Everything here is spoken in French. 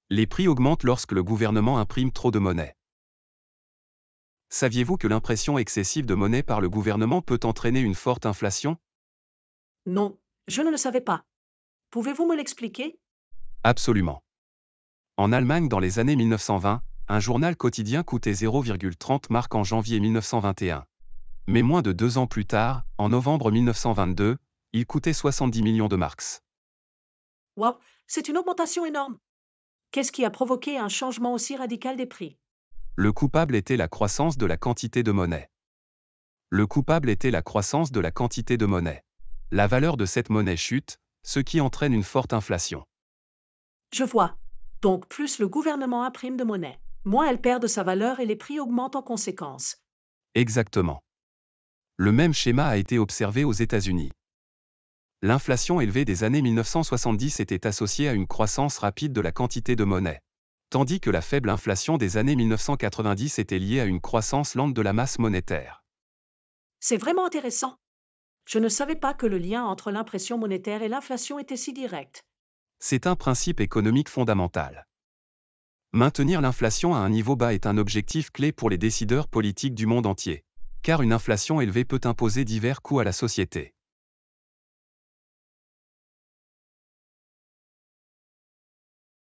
Les prix augmentent lorsque le gouvernement imprime trop de monnaie. Saviez-vous que l'impression excessive de monnaie par le gouvernement peut entraîner une forte inflation? Non, je ne le savais pas. Pouvez-vous me l'expliquer? Absolument. En Allemagne dans les années 1920, un journal quotidien coûtait 0,30 mark en janvier 1921. Mais moins de 2 ans plus tard, en novembre 1922, il coûtait 70 millions de marks. Wow, c'est une augmentation énorme. Qu'est-ce qui a provoqué un changement aussi radical des prix? Le coupable était la croissance de la quantité de monnaie. Le coupable était la croissance de la quantité de monnaie. La valeur de cette monnaie chute, ce qui entraîne une forte inflation. Je vois. Donc, plus le gouvernement imprime de monnaie, moins elle perd de sa valeur et les prix augmentent en conséquence. Exactement. Le même schéma a été observé aux États-Unis. L'inflation élevée des années 1970 était associée à une croissance rapide de la quantité de monnaie, tandis que la faible inflation des années 1990 était liée à une croissance lente de la masse monétaire. C'est vraiment intéressant. Je ne savais pas que le lien entre l'impression monétaire et l'inflation était si direct. C'est un principe économique fondamental. Maintenir l'inflation à un niveau bas est un objectif clé pour les décideurs politiques du monde entier, car une inflation élevée peut imposer divers coûts à la société.